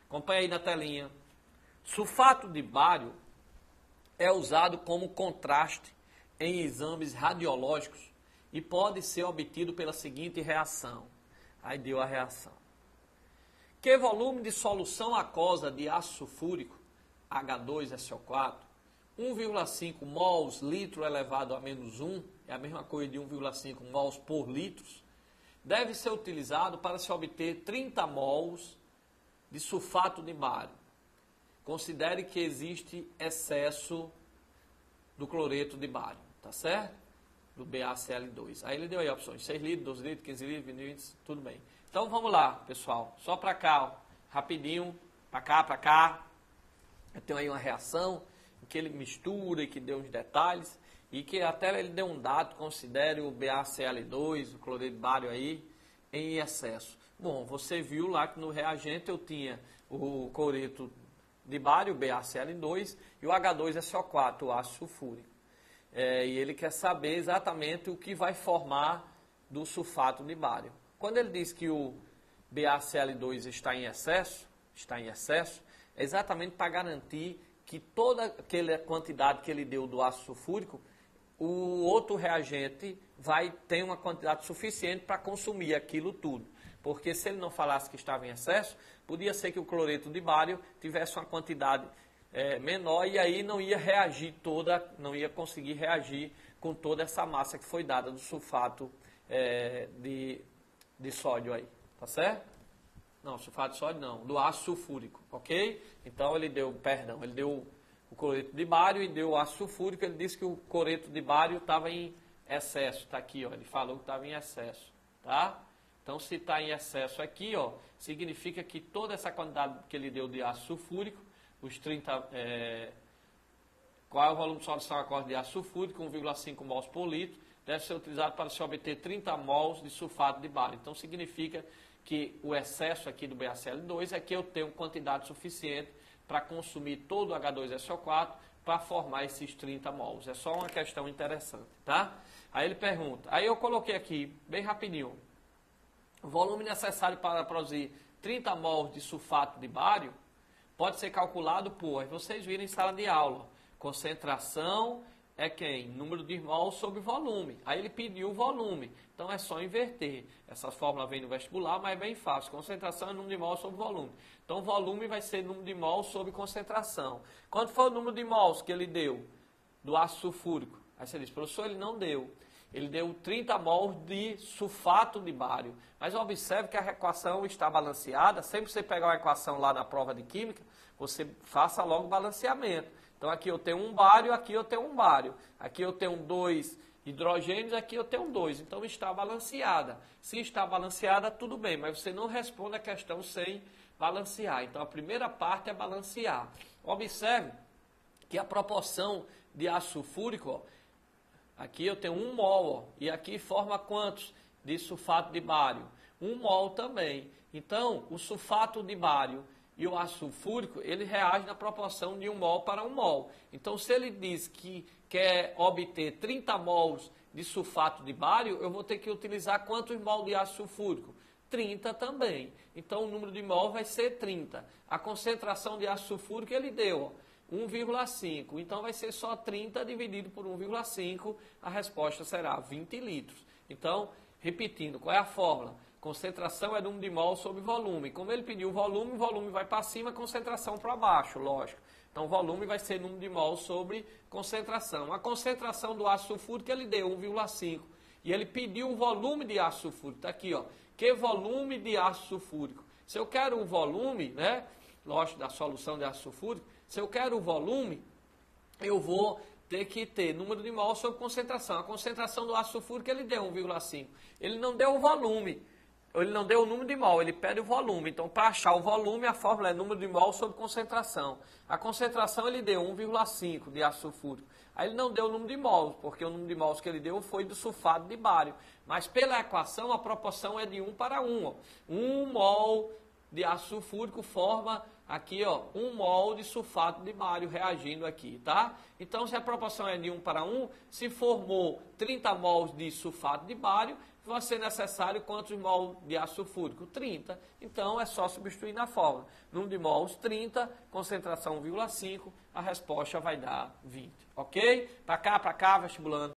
Acompanha aí na telinha. Sulfato de bário é usado como contraste em exames radiológicos e pode ser obtido pela seguinte reação. Aí deu a reação. Que volume de solução aquosa de ácido sulfúrico, H2SO4, 1,5 mols litro elevado a menos 1, é a mesma coisa de 1,5 mols por litro, deve ser utilizado para se obter 30 mols de sulfato de bário. Considere que existe excesso do cloreto de bário, tá certo? Do BaCl2. Aí ele deu aí opções, 6 litros, 12 litros, 15 litros, 20 litros, tudo bem. Então vamos lá, pessoal, só para cá, ó, rapidinho, para cá. Eu tenho aí uma reação que ele mistura e que deu uns detalhes e que até ele deu um dado, considere o BaCl2, o cloreto de bário aí, em excesso. Bom, você viu lá que no reagente eu tinha o cloreto de bário, o BaCl2, e o H2SO4, o ácido sulfúrico. E ele quer saber exatamente o que vai formar do sulfato de bário. Quando ele diz que o BaCl2 está em excesso, é exatamente para garantir que toda aquela quantidade que ele deu do ácido sulfúrico, o outro reagente vai ter uma quantidade suficiente para consumir aquilo tudo. Porque se ele não falasse que estava em excesso, podia ser que o cloreto de bário tivesse uma quantidade menor e aí não ia reagir não ia conseguir reagir com toda essa massa que foi dada do sulfato de sódio aí, tá certo? Não, sulfato de sódio não, do ácido sulfúrico, ok? Então ele deu o cloreto de bário e deu o ácido sulfúrico, ele disse que o cloreto de bário estava em excesso, está aqui, ó, ele falou que estava em excesso, tá? Então se está em excesso aqui, ó, significa que toda essa quantidade que ele deu de ácido sulfúrico, os 30, qual é o volume de solução aquosa de ácido sulfúrico, 1,5 mols por litro, deve ser utilizado para se obter 30 mols de sulfato de bário. Então significa que o excesso aqui do BaCl2 é que eu tenho quantidade suficiente para consumir todo o H2SO4 para formar esses 30 mols. É só uma questão interessante, tá? Aí ele pergunta, aí eu coloquei aqui, bem rapidinho, o volume necessário para produzir 30 mols de sulfato de bário pode ser calculado por, vocês viram em sala de aula, concentração é quem? Número de mols sobre volume. Aí ele pediu o volume. Então é só inverter. Essa fórmula vem no vestibular, mas é bem fácil. Concentração é número de mols sobre volume. Então volume vai ser número de mols sobre concentração. Quanto foi o número de mols que ele deu do ácido sulfúrico? Aí você diz, professor, ele não deu. Ele deu 30 mols de sulfato de bário. Mas observe que a equação está balanceada. Sempre que você pegar uma equação lá na prova de química, você faça logo o balanceamento. Então aqui eu tenho um bário, aqui eu tenho um bário. Aqui eu tenho 2 hidrogênios, aqui eu tenho 2. Então está balanceada. Se está balanceada, tudo bem, mas você não responde a questão sem balancear. Então a primeira parte é balancear. Observe que a proporção de ácido sulfúrico, ó, aqui eu tenho 1 mol, ó, e aqui forma quantos de sulfato de bário? 1 mol também. Então o sulfato de bário e o ácido sulfúrico, ele reage na proporção de 1 mol para 1 mol. Então, se ele diz que quer obter 30 mols de sulfato de bário, eu vou ter que utilizar quantos mol de ácido sulfúrico? 30 também. Então, o número de mol vai ser 30. A concentração de ácido sulfúrico ele deu 1,5. Então, vai ser só 30 dividido por 1,5. A resposta será 20 litros. Então, repetindo, qual é a fórmula? Concentração é número de mol sobre volume. Como ele pediu volume, o volume vai para cima, concentração para baixo, lógico. Então, volume vai ser número de mol sobre concentração. A concentração do ácido sulfúrico ele deu 1,5. E ele pediu o volume de ácido sulfúrico. Está aqui, ó. Que volume de ácido sulfúrico? Se eu quero o volume, né? Lógico, da solução de ácido sulfúrico. Se eu quero o volume, eu vou ter que ter número de mol sobre concentração. A concentração do ácido sulfúrico ele deu 1,5. Ele não deu o volume. Ele não deu o número de mol, ele pede o volume. Então, para achar o volume, a fórmula é número de mol sobre concentração. A concentração ele deu 1,5 de ácido sulfúrico. Aí ele não deu o número de mols, porque o número de mols que ele deu foi do sulfato de bário. Mas pela equação, a proporção é de 1 para 1. Ó. 1 mol de ácido sulfúrico forma aqui, ó, 1 mol de sulfato de bário reagindo aqui, tá? Então, se a proporção é de 1 para 1, se formou 30 mols de sulfato de bário, vai ser necessário quantos mols de ácido sulfúrico? 30. Então, é só substituir na fórmula. Número de mols, 30, concentração 1,5, a resposta vai dar 20. Ok? Para cá, vestibulando.